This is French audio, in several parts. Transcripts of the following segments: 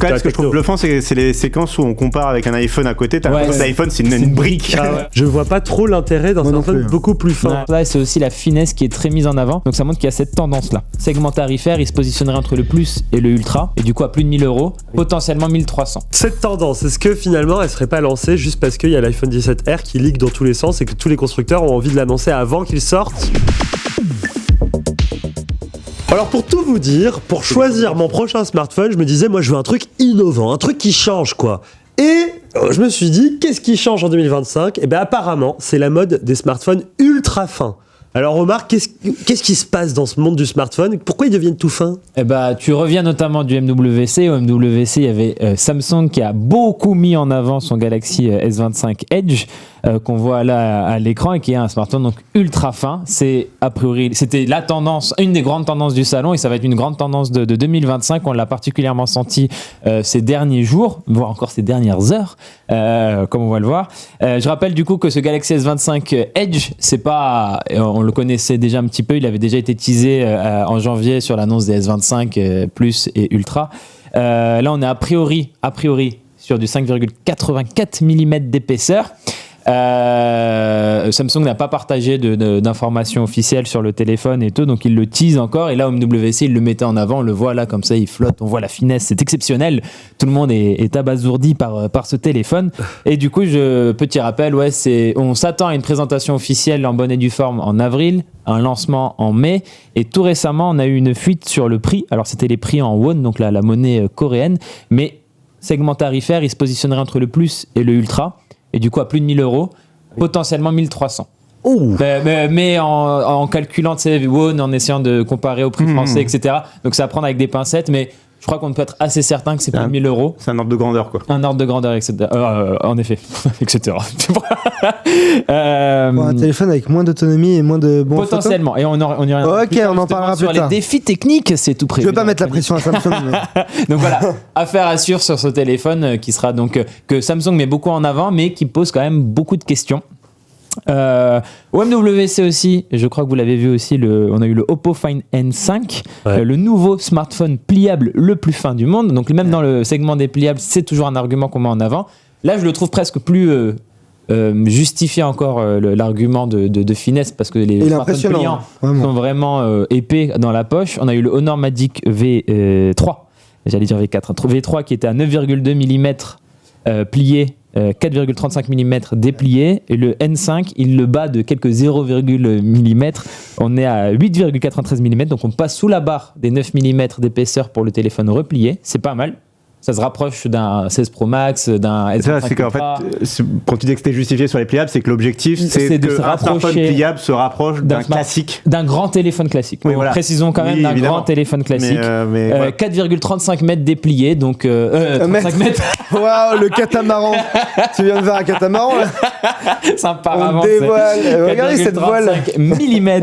Ce que je trouve bluffant, c'est les séquences où on compare avec un iPhone à côté. T'as l'impression que l'iPhone, c'est une brique. Ah ouais. Je vois pas trop l'intérêt d'un smartphone beaucoup plus fin. Là, c'est aussi la finesse qui est très mise en avant. Donc ça montre qu'il y a cette tendance-là. Segment tarifaire, il se positionnerait entre le Plus et le Ultra. Et du coup, à plus de 1000 €, potentiellement 1300. Cette tendance, est-ce que finalement, elle serait pas lancée juste parce qu'il y a l'iPhone 17R qui leak dans tous les sens et que tous les constructeurs ont envie de l'annoncer avant qu'il sorte ? Alors pour tout vous dire, pour choisir mon prochain smartphone, je me disais moi je veux un truc innovant, un truc qui change quoi. Et je me suis dit qu'est-ce qui change en 2025 ? Et bien apparemment c'est la mode des smartphones ultra fins. Alors Omar, qu'est-ce qui se passe dans ce monde du smartphone ? Pourquoi ils deviennent tout fins ? Eh ben, tu reviens notamment du MWC. Au MWC, il y avait Samsung qui a beaucoup mis en avant son Galaxy S25 Edge qu'on voit là à l'écran et qui est un smartphone donc ultra fin. C'est a priori, c'était la tendance, une des grandes tendances du salon et ça va être une grande tendance de 2025. On l'a particulièrement senti ces derniers jours, voire encore ces dernières heures, comme on va le voir. Je rappelle du coup que ce Galaxy S25 Edge, c'est pas, on le connaissait déjà un petit peu, il avait déjà été teasé en janvier sur l'annonce des S25 Plus et Ultra. Là, on est a priori sur du 5,84 mm d'épaisseur. Samsung n'a pas partagé d'informations officielles sur le téléphone et tout, donc il le tease encore. Et là, au MWC, il le mettait en avant. On le voit là, comme ça, il flotte. On voit la finesse, c'est exceptionnel. Tout le monde est abasourdi par ce téléphone. Et du coup, petit rappel, on s'attend à une présentation officielle en bonne et due forme en avril, un lancement en mai. Et tout récemment, on a eu une fuite sur le prix. Alors, c'était les prix en won, donc la monnaie coréenne. Mais segment tarifaire, il se positionnerait entre le Plus et le Ultra. Et du coup, à plus de 1000 €, potentiellement 1300. Mais en calculant, tu sais, won, en essayant de comparer au prix français, etc. Donc, c'est à prendre avec des pincettes, mais je crois qu'on peut être assez certain que c'est plus de 1000 €. C'est un ordre de grandeur, quoi. Un ordre de grandeur, etc. En effet, etc. Un téléphone avec moins d'autonomie et moins de bons potentiellement. photos. Et on y reviendra Ok, on en parlera plus sur tard. Les défis techniques, c'est tout prévu. Je veux pas mettre la pression à Samsung. Donc voilà, affaire à suivre sur ce téléphone qui sera donc que Samsung met beaucoup en avant, mais qui pose quand même beaucoup de questions. Au MWC aussi, je crois que vous l'avez vu aussi, on a eu le Oppo Find N5, le nouveau smartphone pliable le plus fin du monde. Donc même dans le segment des pliables, c'est toujours un argument qu'on met en avant. Là, je le trouve presque plus justifié encore l'argument de finesse, parce que les smartphones pliants sont vraiment épais dans la poche. On a eu le Honor Magic V3, j'allais dire V4, V3 qui était à 9,2 mm plié, 4,35 mm déplié, et le N5 il le bat de quelques 0,1 mm. On est à 8,93 mm, donc on passe sous la barre des 9 mm d'épaisseur pour le téléphone replié. C'est pas mal. Ça se rapproche d'un 16 Pro Max, d'un S25 c'est qu'en fait, quand tu dis que c'était justifié sur les pliables, c'est que l'objectif, c'est que un smartphone pliable se rapproche d'un classique. D'un grand téléphone classique. Oui, voilà. Précisons quand même d'un grand téléphone classique. 4,35 mètres déplié, donc 35 mètres. Waouh, le catamaran. Tu viens de voir un catamaran là. Sympa. On dévoile. Regardez cette voile. 4,35 mm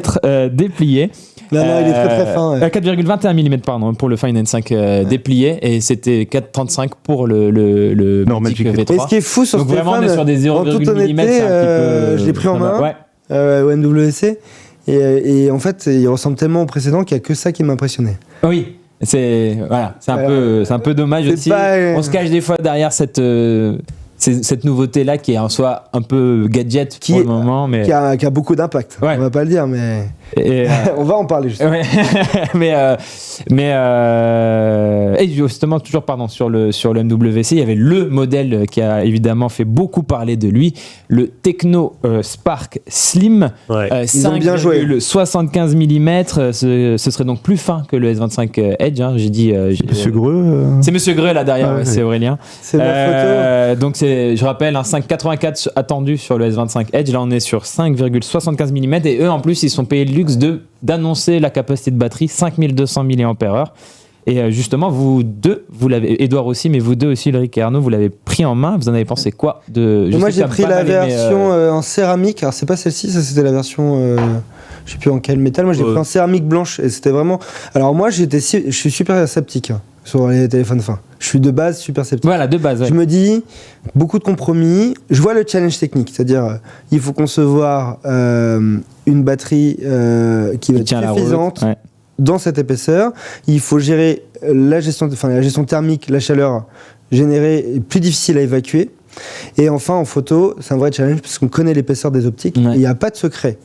déplié. Non, il est très fin. 4,21 mm pardon, pour le Find N5 déplié, et c'était 4,35 pour le Magic V3. Et ce qui est fou sur donc ce téléphone, vraiment on est sur des 0,8 mm, je l'ai pris en main au MWC, et en fait il ressemble tellement au précédent qu'il n'y a que ça qui m'a impressionné. Oui, c'est un peu dommage aussi. On se cache des fois derrière cette nouveauté là qui est en soi un peu gadget pour le moment, mais qui a beaucoup d'impact. On va pas le dire, mais on va en parler justement. Et justement toujours sur le MWC, il y avait le modèle qui a évidemment fait beaucoup parler de lui, le Tecno Spark Slim, 5,75 mm. Ce serait donc plus fin que le S25 Edge. J'ai dit. Monsieur Greux. C'est Monsieur Greux là derrière, c'est Aurélien. C'est ma photo. Donc je rappelle un 5,84 attendu sur le S25 Edge. Là on est sur 5,75 mm, et eux en plus ils sont payés le luxe d'annoncer la capacité de batterie 5200 mAh. Et justement, vous deux, vous l'avez, Edouard aussi, mais vous deux aussi, Ulrich et Arnaud, vous l'avez pris en main. Vous en avez pensé quoi Moi, j'ai pris la version en céramique. Alors, c'est pas celle-ci, ça c'était la version. Je sais plus en quel métal. Moi, j'ai pris en céramique blanche, et c'était vraiment. Alors, moi, je suis super sceptique sur les téléphones fins. Je suis de base super sceptique. Voilà, de base. Ouais. Je me dis, beaucoup de compromis. Je vois le challenge technique, c'est-à-dire, il faut concevoir une batterie qui va être suffisante dans cette épaisseur. Il faut gérer la gestion thermique, la chaleur générée est plus difficile à évacuer. Et enfin, en photo, c'est un vrai challenge parce qu'on connaît l'épaisseur des optiques. Il n'y a pas de secret.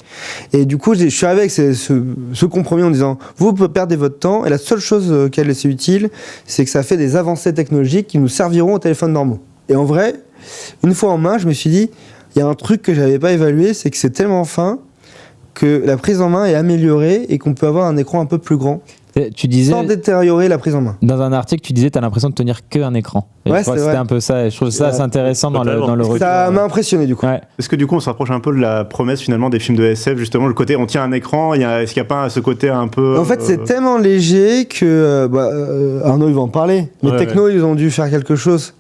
Et du coup, je suis arrivé avec ce compromis en disant, vous perdez votre temps et la seule chose qu'elle est utile, c'est que ça fait des avancées technologiques qui nous serviront aux téléphones normaux. Et en vrai, une fois en main, je me suis dit, il y a un truc que je n'avais pas évalué, c'est que c'est tellement fin que la prise en main est améliorée et qu'on peut avoir un écran un peu plus grand. Tu disais, sans détériorer la prise en main. Dans un article, tu disais tu as l'impression de tenir qu'un écran. Et je crois que c'était un peu ça. Et je trouve ça assez intéressant dans le retour. Ça m'a impressionné du coup. Ouais. Est-ce que du coup on se rapproche un peu de la promesse finalement des films de SF, justement le côté on tient un écran, est-ce qu'il n'y a pas ce côté un peu... En fait c'est tellement léger que Arnaud il va en parler. Mais Techno ils ont dû faire quelque chose.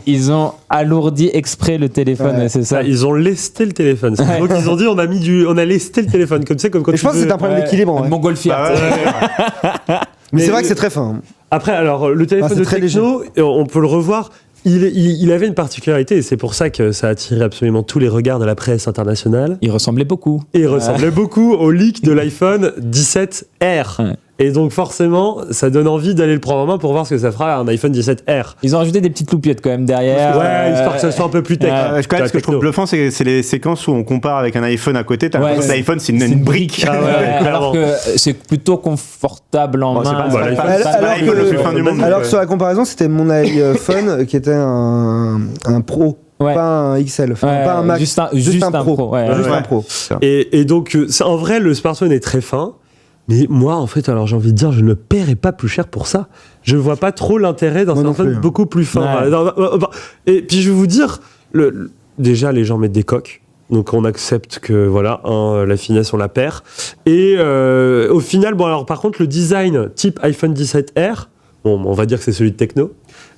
Ils ont alourdi exprès le téléphone, c'est ça. Ils ont lesté le téléphone. Donc ils ont dit on a lesté le téléphone comme quand je pense que c'est un problème d'équilibre. Montgolfière. Mais c'est vrai que c'est très fin. Après alors le téléphone de Techno, on peut le revoir. Il avait une particularité et c'est pour ça que ça a attiré absolument tous les regards de la presse internationale. Il ressemblait beaucoup. Et il ressemblait beaucoup au leak de l'iPhone 17R. Ouais. Et donc forcément, ça donne envie d'aller le prendre en main pour voir ce que ça fera un iPhone 17R. Ils ont rajouté des petites loupiettes quand même derrière. Ouais, histoire que ça soit un peu plus tech. Ce que je trouve bluffant, c'est les séquences où on compare avec un iPhone à côté. T'as l'impression que l'iPhone, c'est une brique. Alors que c'est plutôt confortable en main. Alors que sur la comparaison, c'était mon iPhone qui était un Pro. Ouais. Pas un XL, pas un Max, juste un Pro. Un Pro. Et donc, en vrai, le smartphone est très fin. Mais moi, en fait, alors j'ai envie de dire, je ne paierai pas plus cher pour ça. Je ne vois pas trop l'intérêt d'un smartphone beaucoup plus fin. Ouais. Et puis, je vais vous dire, déjà, les gens mettent des coques. Donc, on accepte que, voilà, la finesse, on la perd. Et au final, alors par contre, le design type iPhone 17R, on va dire que c'est celui de Techno.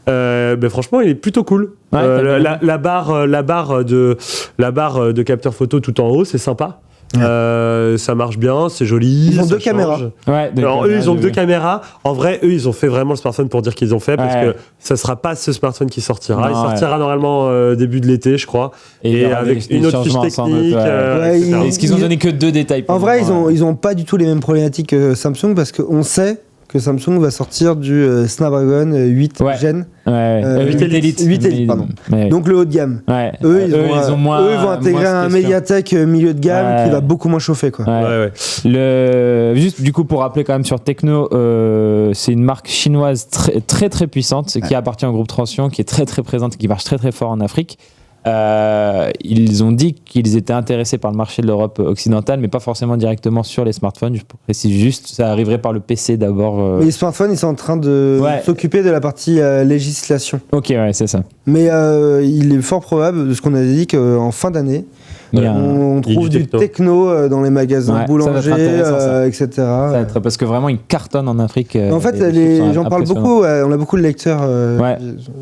Mais franchement, il est plutôt cool. Ouais, la barre de capteur photo tout en haut, c'est sympa. Ça marche bien, c'est joli. Ils ont deux caméras. Alors eux, ils ont deux caméras. En vrai, eux, ils ont fait vraiment le smartphone pour dire qu'ils ont fait, parce que ça sera pas ce smartphone qui sortira. Il sortira normalement début de l'été, je crois. Et avec une autre fiche technique. Est-ce qu'ils ont donné que 2 détails? En vrai, ils ont pas du tout les mêmes problématiques que Samsung, parce qu'on sait que Samsung va sortir du Snapdragon 8 Gen. 8 Elite, pardon. Donc le haut de gamme. Eux, ils vont intégrer un Mediatek milieu de gamme qui va beaucoup moins chauffer, quoi. Juste du coup pour rappeler quand même sur Techno, c'est une marque chinoise très très très puissante qui appartient au groupe Transsion, qui est très très présente et qui marche très très fort en Afrique. Ils ont dit qu'ils étaient intéressés par le marché de l'Europe occidentale, mais pas forcément directement sur les smartphones. Je précise juste, ça arriverait par le PC d'abord. Mais les smartphones, ils sont en train de s'occuper de la partie législation. Ok, c'est ça. Mais il est fort probable, de ce qu'on a dit, qu'en fin d'année, on trouve du techno dans les magasins boulangers, etc. Parce que vraiment, ils cartonnent en Afrique. En fait, les gens parlent beaucoup. On a beaucoup de lecteurs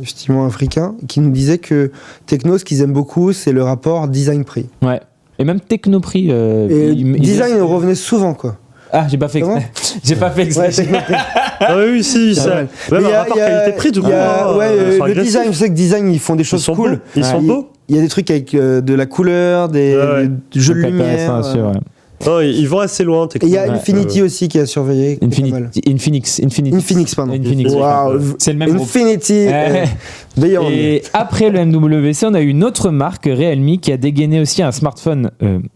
justement africains qui nous disaient que Techno, ce qu'ils aiment beaucoup, c'est le rapport design-prix. Ouais. Et même Techno-prix. Design revenait souvent, quoi. Ah, j'ai pas fait exprès. J'ai pas fait exprès. Oui, si, ça. Mais il y a qualité-prix, du coup. Le design, je sais que design, ils font des choses cool. Ils sont beaux. Il y a des trucs avec de la couleur, des jeux de lumière. Non, ils vont assez loin. Et il y a Infinity aussi qui a surveillé. Infinix, pardon. C'est le même groupe. Infinity. Et après le MWC, on a eu une autre marque, Realme, qui a dégainé aussi un smartphone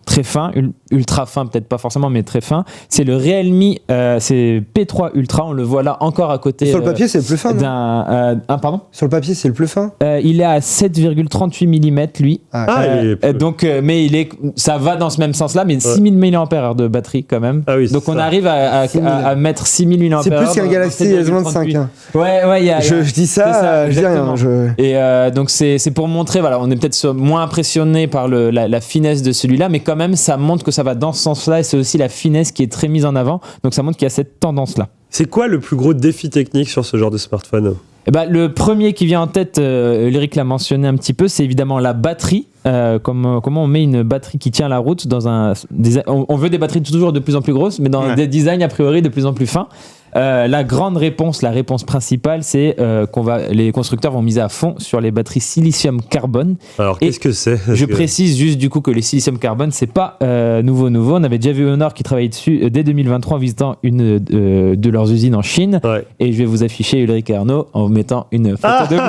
très fin, ultra fin, peut-être pas forcément, mais très fin. C'est le Realme, c'est P3 Ultra. On le voit là encore à côté. Sur le papier, c'est le plus fin. Pardon ? Sur le papier, c'est le plus fin. Il est à 7,38 mm, lui. Donc, mais ça va dans ce même sens-là, mais 6000 mAh de batterie quand même. Donc on arrive à mettre 6000 mAh. C'est plus qu'un Galaxy S25. Je dis ça, je dis rien. Et donc c'est pour montrer, voilà, on est peut-être moins impressionné par la finesse de celui-là, mais quand même ça montre que ça va dans ce sens-là, et c'est aussi la finesse qui est très mise en avant. Donc ça montre qu'il y a cette tendance-là. C'est quoi le plus gros défi technique sur ce genre de smartphone ? Le premier qui vient en tête, Lyric l'a mentionné un petit peu, c'est évidemment la batterie. Comment on met une batterie qui tient la route dans on veut des batteries toujours de plus en plus grosses, mais dans des designs a priori de plus en plus fins. La grande réponse, la réponse principale, c'est les constructeurs vont miser à fond sur les batteries silicium-carbone. Alors, qu'est-ce que c'est ? Je précise juste du coup que les silicium-carbone, c'est pas nouveau. On avait déjà vu Honor qui travaillait dessus dès 2023 en visitant une de leurs usines en Chine. Ouais. Et je vais vous afficher Ulrich et Arnaud en vous mettant une photo de vous.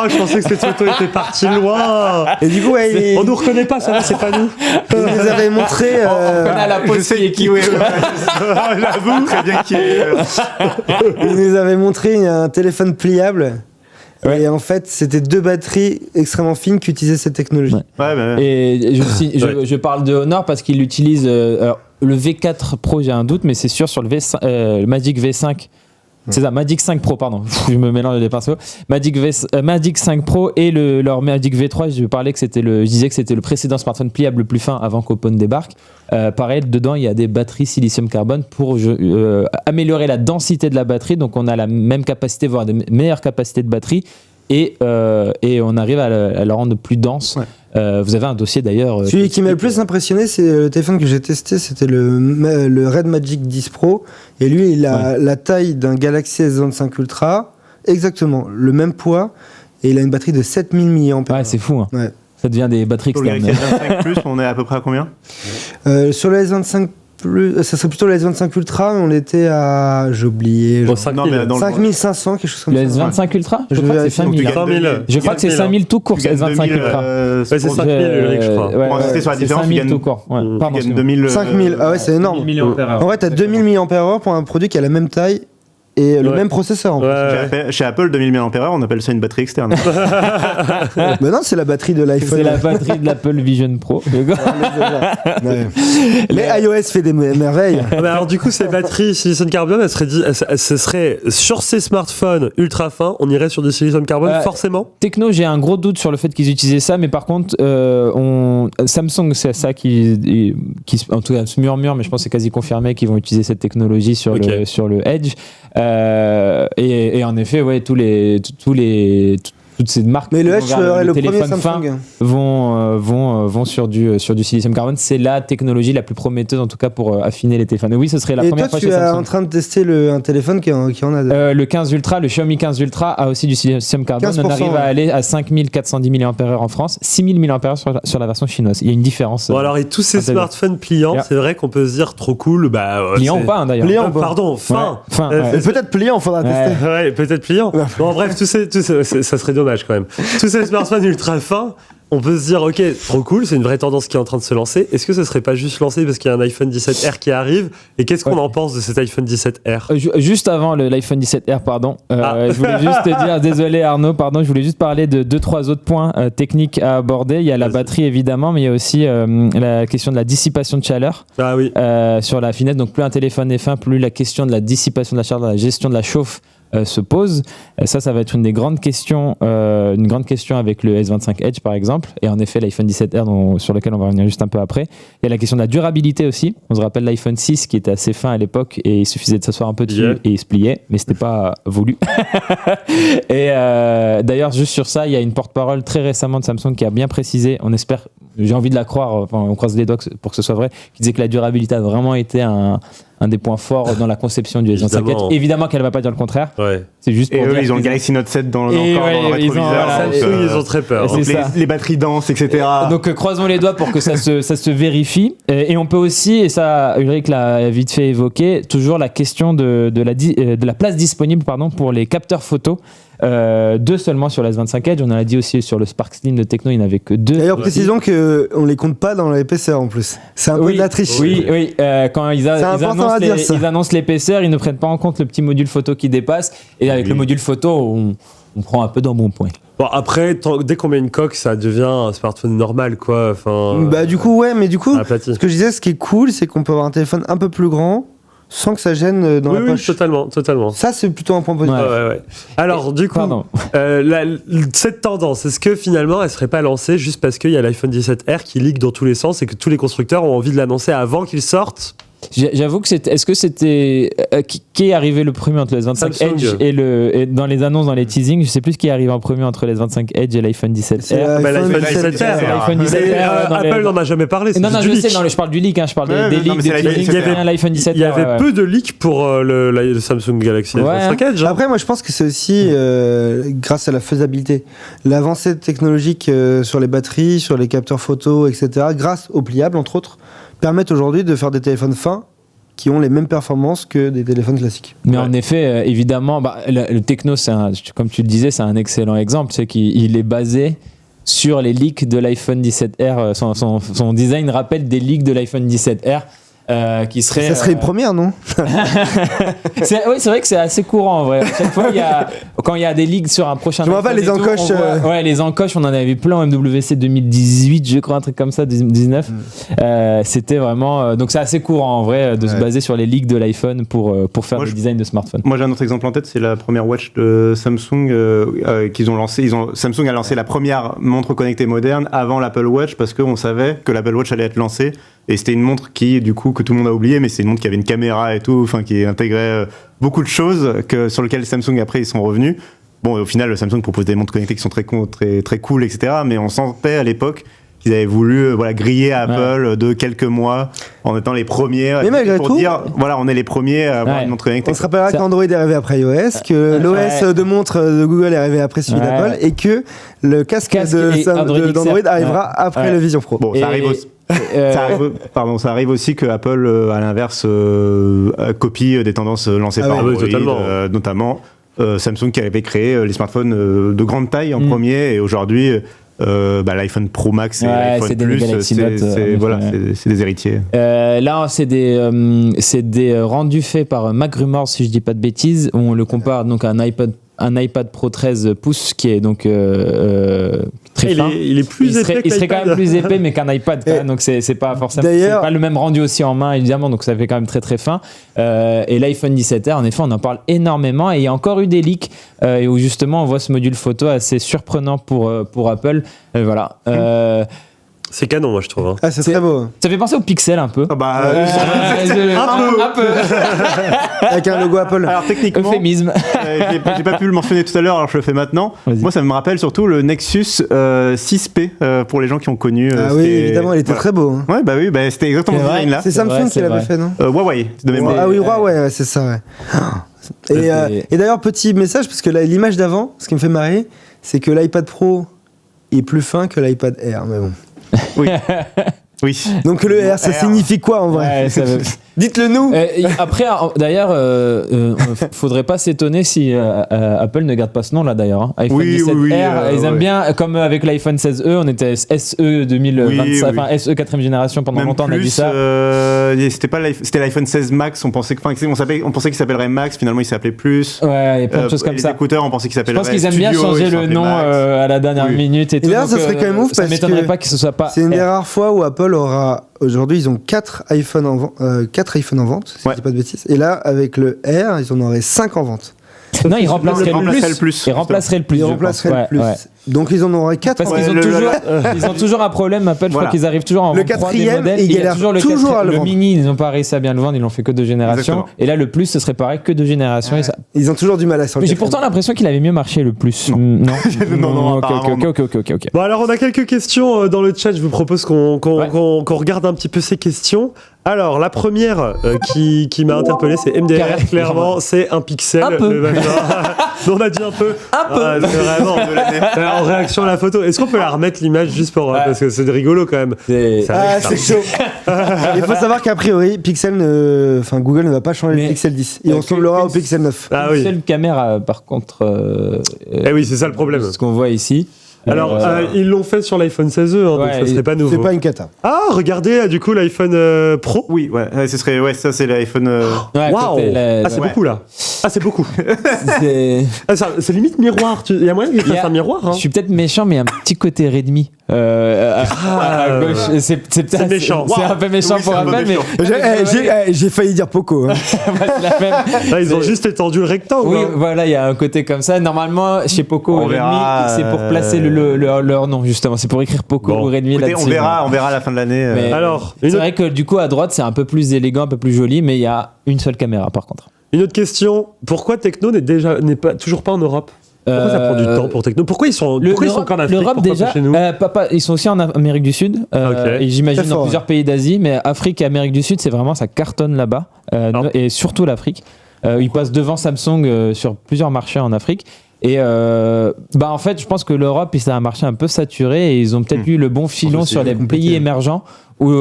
Je pensais que cette photo était partie loin. Et du coup, on nous reconnaît pas, ça, c'est pas nous. Ils nous avaient montré. On connaît à la pause qui est. J'avoue très bien qui est. Ils nous avaient montré un téléphone pliable. Ouais. Et en fait, c'était 2 batteries extrêmement fines qui utilisaient cette technologie. Ouais. Et je parle de Honor parce qu'il utilise le V4 Pro, j'ai un doute, mais c'est sûr sur le Magic V5. C'est ça, Magic 5 Pro, pardon. Je me mélange les pinceaux. Magic 5 Pro et leur Magic V3, je disais que c'était le précédent smartphone pliable le plus fin avant qu'Open débarque. Pareil, dedans, il y a des batteries silicium-carbone pour améliorer la densité de la batterie. Donc, on a la même capacité, voire des meilleures capacités de batterie. Et on arrive à la rendre plus dense. Ouais. Vous avez un dossier d'ailleurs. Celui qui m'a le plus impressionné, c'est le téléphone que j'ai testé, c'était le Red Magic 10 Pro. Et lui, il a la taille d'un Galaxy S25 Ultra, exactement le même poids, et il a une batterie de 7000 mAh. Ouais, c'est fou. Hein. Ouais. Ça devient des batteries externes. Sur le Galaxy S25 Plus, on est à peu près à combien sur le S25 Plus, ça serait plutôt le S25 Ultra, mais on était à. J'ai oublié. 5500, quelque chose comme ça. Le S25 Ultra je crois que c'est 5000. Je crois que c'est 5000 tout court, S25 Ultra. C'est 5000, je crois. Pour insister sur la différence, il gagne tout court. Pardon, 5000, ah ouais, c'est énorme. En vrai, t'as 2000 mAh pour un produit qui a la même taille. Et le même processeur en plus. Chez Apple, 2000 mAh, on appelle ça une batterie externe. Mais non, c'est la batterie de l'iPhone. C'est la batterie de l'Apple Vision Pro. Mais iOS fait des merveilles. Alors du coup, ces batteries silicone carbone, ce serait sur ces smartphones ultra fins, on irait sur du silicone carbone forcément. Techno, j'ai un gros doute sur le fait qu'ils utilisaient ça, mais par contre, Samsung, c'est ça qui en tout cas se murmure, mais je pense que c'est quasi confirmé qu'ils vont utiliser cette technologie sur le Edge. Et en effet, ouais, toutes ces marques, mais le Edge serait le premier Samsung, vont sur du silicium carbone. C'est la technologie la plus prometteuse en tout cas pour affiner les téléphones. Et oui, ce serait la première fois chez Samsung. Et toi, tu es en train de tester un téléphone qui en a le 15 Ultra, le Xiaomi 15 Ultra a aussi du silicium carbone. On arrive à aller à 5410 mAh en France, 6000 mAh sur la version chinoise. Il y a une différence. Bon, alors, et tous ces smartphones pliants, c'est vrai qu'on peut se dire trop cool. Pliant ou pas, d'ailleurs. Pliant, pardon, fin. Peut-être pliant, faudra tester. Ouais, peut-être pliant. Bon, bref, ça serait dommage quand même. Tous ces smartphones ultra fins, on peut se dire, ok, trop cool, c'est une vraie tendance qui est en train de se lancer. Est-ce que ça serait pas juste lancé parce qu'il y a un iPhone 17R qui arrive ? Et qu'est-ce qu'on en pense de cet iPhone 17R ? Juste avant l'iPhone 17R, pardon, je voulais juste te dire, désolé Arnaud, pardon, je voulais juste parler de 2-3 autres points techniques à aborder. Il y a la batterie évidemment, mais il y a aussi la question de la dissipation de chaleur sur la finesse. Donc plus un téléphone est fin, plus la question de la dissipation de la chaleur, de la gestion de la chauffe se pose. Ça va être une grande question avec le S25 Edge par exemple, et en effet l'iPhone 17R sur lequel on va revenir juste un peu après. Il y a la question de la durabilité aussi. On se rappelle l'iPhone 6 qui était assez fin à l'époque et il suffisait de s'asseoir un peu dessus et il se pliait, mais c'était pas voulu. Et d'ailleurs juste sur ça, il y a une porte-parole très récemment de Samsung qui a bien précisé, on espère, j'ai envie de la croire, on croise les doigts pour que ce soit vrai, qui disait que la durabilité a vraiment été un des points forts dans la conception du S25 Edge. Évidemment qu'elle ne va pas dire le contraire. Ouais. C'est juste pour dire eux, ils ont le Galaxy Note 7 dans le rétroviseur. Ils ont très peur. Les batteries denses, etc. Donc croisons les doigts pour que ça se vérifie. Et on peut aussi, et ça Ulrich l'a vite fait évoquer, toujours la question de la place disponible pour les capteurs photo. 2 seulement sur la S25 Edge. On a dit aussi sur le Spark Slim de Techno, il n'y en avait que 2. D'ailleurs, précisons qu'on ne les compte pas dans l'épaisseur en plus. C'est un peu de la triche. Oui. Quand ils annoncent l'épaisseur, ils ne prennent pas en compte le petit module photo qui dépasse. Et avec le module photo, on prend un peu d'embonpoint. Bon, après, dès qu'on met une coque, ça devient un smartphone normal, quoi. Du coup, ce que je disais, ce qui est cool, c'est qu'on peut avoir un téléphone un peu plus grand sans que ça gêne dans la poche. Totalement. Ça, c'est plutôt un point positif. Ouais. Alors, du coup, cette tendance, est-ce que finalement, elle serait pas lancée juste parce qu'il y a l'iPhone 17R qui leak dans tous les sens et que tous les constructeurs ont envie de l'annoncer avant qu'il sorte J'avoue que est-ce que c'était qui est arrivé le premier entre le S25 Samsung. Edge et dans les annonces, dans les teasings, je sais plus qui est arrivé en premier entre le S25 Edge et l'iPhone 17R. L'iPhone 17R. Apple n'en a jamais parlé. Non, je sais, je parle du leak, je parle des leaks, des teasings. L'iPhone 17R. Il y avait peu de leaks pour le Samsung Galaxy S25 Edge. Après, moi, je pense que c'est aussi grâce à la faisabilité, l'avancée technologique sur les batteries, sur les capteurs photo, etc. Grâce aux pliables, entre autres, permettent aujourd'hui de faire des téléphones fins qui ont les mêmes performances que des téléphones classiques. Mais en effet, évidemment, le Tecno, comme tu le disais, c'est un excellent exemple. C'est qu'il est basé sur les leaks de l'iPhone 17R. Son design rappelle des leaks de l'iPhone 17R. Qui serait, ça serait une première, non? Oui, c'est vrai que c'est assez courant en vrai. Chaque fois, quand il y a des leaks sur un prochain. Je me rappelle les encoches. Les encoches, on en avait plein en MWC 2018, je crois, un truc comme ça, 2019. C'était vraiment. Donc c'est assez courant en vrai de se baser sur les leaks de l'iPhone pour faire des designs de smartphones. Moi j'ai un autre exemple en tête, c'est la première watch de Samsung qu'ils ont lancé. Samsung a lancé la première montre connectée moderne avant l'Apple Watch parce qu'on savait que l'Apple Watch allait être lancée. Et c'était une montre qui, du coup, que tout le monde a oublié, mais c'est une montre qui avait une caméra et tout, enfin, qui intégrait beaucoup de choses sur lesquelles Samsung, après, ils sont revenus. Bon, et au final, Samsung propose des montres connectées qui sont très cool, etc. Mais on sentait à l'époque qu'ils avaient voulu griller Apple de quelques mois en étant les premiers. Mais malgré pour tout, dire, voilà, on est les premiers à avoir une montre connectée. On se rappellera qu'Android est arrivé après iOS, que l'OS de montre de Google est arrivé après celui d'Apple, et que le casque d'Android arrivera après le Vision Pro. Bon, ça arrive aussi. Ça arrive aussi que Apple, à l'inverse, copie des tendances lancées par Android, notamment Samsung qui avait créé les smartphones de grande taille en premier, et aujourd'hui l'iPhone Pro Max et l'iPhone Plus, c'est des héritiers. Là, c'est des rendus faits par MacRumors, si je dis pas de bêtises, où on le compare donc à un iPad Pro 13 pouces qui est donc très fin. Il est plus épais. Il serait quand même plus épais, mais qu'un iPad. Donc c'est pas forcément. C'est pas le même rendu aussi en main, évidemment. Donc ça fait quand même très très fin. Et l'iPhone 17R, en effet, on en parle énormément. Et il y a encore eu des leaks où justement on voit ce module photo assez surprenant pour Apple. Voilà. C'est canon, moi, je trouve. Ah, c'est très beau. Ça fait penser au Pixel un peu. Un peu. Avec un logo Apple. Alors, techniquement, euphémisme. J'ai pas pu le mentionner tout à l'heure, alors je le fais maintenant. Vas-y. Moi, ça me rappelle surtout le Nexus 6P pour les gens qui ont connu. Oui, évidemment, il était très beau. Hein. Ouais, c'était exactement ce design là. C'est Samsung qui l'avait fait, non? Huawei, de mémoire. Ah oui, Huawei, c'est ça, ouais. Et d'ailleurs, petit message, parce que l'image d'avant, ce qui me fait marrer, c'est que l'iPad Pro est plus fin que l'iPad Air, mais bon. Oui. Oui. Donc le R, ça signifie quoi en vrai? Dites-le nous. Après, d'ailleurs, faudrait pas s'étonner si Apple ne garde pas ce nom là d'ailleurs. Hein. iPhone 17R, ils aiment bien, comme avec l'iPhone 16e, on était SE 2025, enfin SE 4ème génération pendant même longtemps, plus, on a dit ça. C'était l'iPhone 16 Max, on pensait qu'il s'appellerait Max, finalement il s'appelait Plus. Ouais, il y a plein de choses comme ça. Les écouteurs, on pensait qu'ils s'appelleraient. Je pense qu'ils aiment bien changer le nom à la dernière minute et tout. Et là, ça serait quand même ouf parce que ça m'étonnerait pas que ce soit pas. C'est une des rares fois où Apple aura. Aujourd'hui, ils ont 4 iPhones en vente, si je dis pas de bêtises. Et là, avec le R, ils en auraient 5 en vente. Non, ils remplaceraient le plus. Ils remplaceraient le plus. Ils remplaceraient le plus. Ouais. Donc ils en auraient 4. Parce qu'ils ont toujours un problème, Apple. Je crois qu'ils arrivent toujours à en vendre le 4e modèles. Il galère toujours à le vendre. Le mini, ils n'ont pas réussi à bien le vendre, ils l'ont fait que 2 générations. Exactement. Et là, le plus, ce serait pareil que 2 générations. Et ça... Ils ont toujours du mal à sortir. Mais j'ai pourtant l'impression qu'il avait mieux marché le plus. Non. Ok. Bon, alors on a quelques questions dans le chat. Je vous propose qu'on regarde un petit peu ces questions. Alors, la première qui m'a interpellé, c'est MDR. Clairement, c'est un pixel. Un peu. On a dit un peu. Vraiment. En réaction à la photo. Est-ce qu'on peut la remettre l'image juste pour. Parce que c'est rigolo quand même. C'est chaud. Il faut savoir qu'a priori, Google ne va pas changer le Pixel 10. Il ressemblera au Pixel 9. Ah oui. Seule caméra, par contre. Oui, c'est ça le problème. Ce qu'on voit ici. Alors, ils l'ont fait sur l'iPhone 16e, donc ça serait pas nouveau. C'est pas une cata. Ah, regardez, du coup, l'iPhone Pro. Oui, ça c'est l'iPhone. Waouh! C'est beaucoup là. Ah, c'est beaucoup. C'est limite miroir. Il y a moyen qu'il fasse un miroir. Hein. Je suis peut-être méchant, mais il y a un petit côté Redmi à gauche. C'est méchant. C'est un peu méchant pour Apple, mais J'ai failli dire Poco. Hein. c'est la même. Là, ils ont juste étendu le rectangle. Oui, hein. voilà, il y a un côté comme ça. Normalement, chez Poco On ou verra, Redmi, c'est pour placer leur nom, justement. C'est pour écrire Poco Bon. ou Redmi Écoutez, là-dessus. on verra à la fin de l'année. Mais Alors, c'est vrai que du coup, à droite, c'est un peu plus élégant, un peu plus joli, mais il y a une seule caméra par contre. Une autre question. Pourquoi Tecno n'est toujours pas en Europe? Pourquoi ça prend du temps pour Tecno? Pourquoi ils sont qu'en Afrique? L'Europe Pourquoi déjà, pas chez nous ils sont aussi en Amérique du Sud, et j'imagine Très dans fort, plusieurs pays d'Asie, mais Afrique et Amérique du Sud, c'est vraiment, ça cartonne là-bas, et surtout l'Afrique. Ils passent devant Samsung sur plusieurs marchés en Afrique. Et en fait, je pense que l'Europe, c'est un marché un peu saturé, et ils ont peut-être eu le bon filon sur les pays émergents où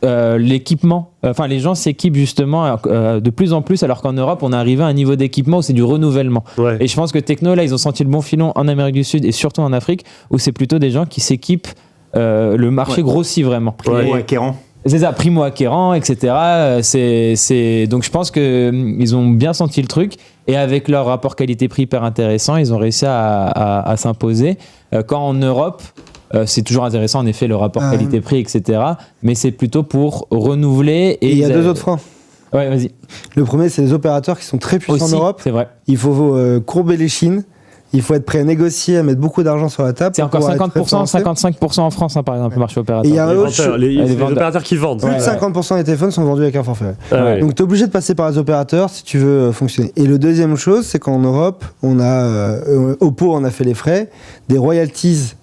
l'équipement, les gens s'équipent justement de plus en plus, alors qu'en Europe, on est arrivé à un niveau d'équipement où c'est du renouvellement. Ouais. Et je pense que Tecno, là, ils ont senti le bon filon en Amérique du Sud et surtout en Afrique, où c'est plutôt des gens qui s'équipent. Le marché grossit vraiment. Primo acquérant. C'est ça, primo acquérant, etc. Donc je pense qu'ils ont bien senti le truc, et avec leur rapport qualité-prix hyper intéressant, ils ont réussi à s'imposer. Quand en Europe, c'est toujours intéressant en effet le rapport qualité-prix, etc. Mais c'est plutôt pour renouveler. Et il y a deux autres freins. Ouais, vas-y. Le premier, c'est les opérateurs qui sont très puissants Aussi, en Europe. c'est vrai. Il faut courber les chines. Il faut être prêt à négocier, à mettre beaucoup d'argent sur la table. C'est encore 50%, 55% en France, par exemple, le marché opérateur. Et il y a un autre les opérateurs qui vendent. plus de 50% des téléphones sont vendus avec un forfait. Ouais. Donc tu es obligé de passer par les opérateurs si tu veux fonctionner. Et le deuxième chose, c'est qu'en Europe, on a Oppo en a fait les frais, des royalties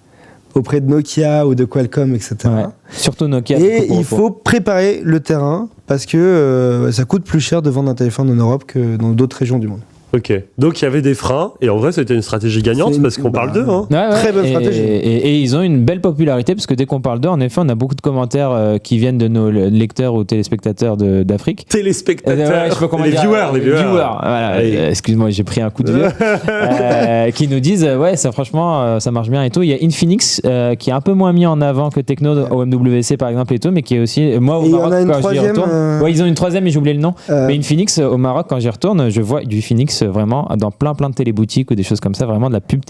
auprès de Nokia ou de Qualcomm, etc. Ouais. Surtout Nokia. Et il faut préparer le terrain parce que ça coûte plus cher de vendre un téléphone en Europe que dans d'autres régions du monde. Ok. Donc il y avait des freins, et en vrai c'était une stratégie gagnante parce qu'on parle d'eux. Hein. Ouais, Très bonne stratégie. Et ils ont une belle popularité, parce que dès qu'on parle d'eux, en effet, on a beaucoup de commentaires qui viennent de nos lecteurs ou téléspectateurs d'Afrique. Téléspectateurs, Je sais pas comment les dire. viewers. Voilà. Oui. Excuse-moi, j'ai pris un coup de vieux. Qui nous disent, ça franchement, ça marche bien et tout. Il y a Infinix qui est un peu moins mis en avant que Tecno au MWC par exemple et tout, mais qui est aussi, moi au Et Maroc, on a une quand j'y troisième, retourne, ils ont une troisième, mais j'ai oublié le nom. Mais Infinix au Maroc, quand j'y retourne, je vois du Phoenix vraiment dans plein de téléboutiques ou des choses comme ça, vraiment de la pub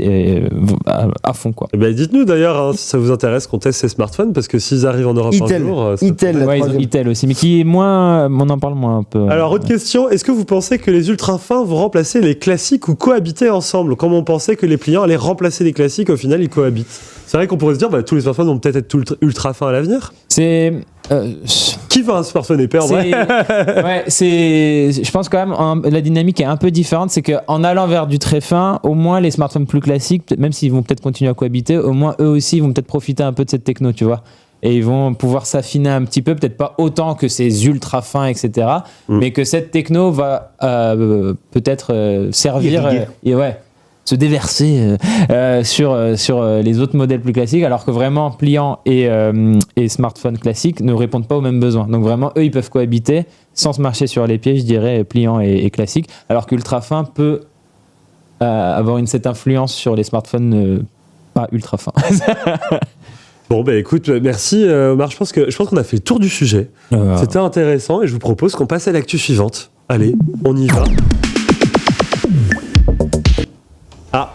à fond quoi. Ben, dites-nous d'ailleurs si ça vous intéresse qu'on teste ces smartphones, parce que s'ils arrivent en Europe Itel. un jour, ça Itel, la Ouais, ils ont troisième. Itel aussi, mais qui est moins, on en parle moins un peu. Alors, autre question, est-ce que vous pensez que les ultra fins vont remplacer les classiques ou cohabiter ensemble? Comme on pensait que les pliants allaient remplacer les classiques, au final ils cohabitent. C'est vrai qu'on pourrait se dire, tous les smartphones vont peut-être être ultra fins à l'avenir. C'est Qui veut un smartphone épais en vrai? je pense quand même la dynamique est un peu différente, c'est qu'en allant vers du très fin, au moins les smartphones plus classiques, même s'ils vont peut-être continuer à cohabiter, au moins eux aussi ils vont peut-être profiter un peu de cette techno, tu vois. Et ils vont pouvoir s'affiner un petit peu, peut-être pas autant que ces ultra fins, etc. Mais que cette techno va peut-être servir se déverser sur les autres modèles plus classiques, alors que vraiment pliant et smartphone classique ne répondent pas aux mêmes besoins. Donc vraiment, eux, ils peuvent cohabiter sans se marcher sur les pieds, je dirais, pliant et classique, alors qu'ultra fin peut avoir cette influence sur les smartphones pas ultra fins. Bon, écoute, merci Omar, je pense qu'on a fait le tour du sujet. C'était intéressant, et je vous propose qu'on passe à l'actu suivante. Allez, on y va. Ah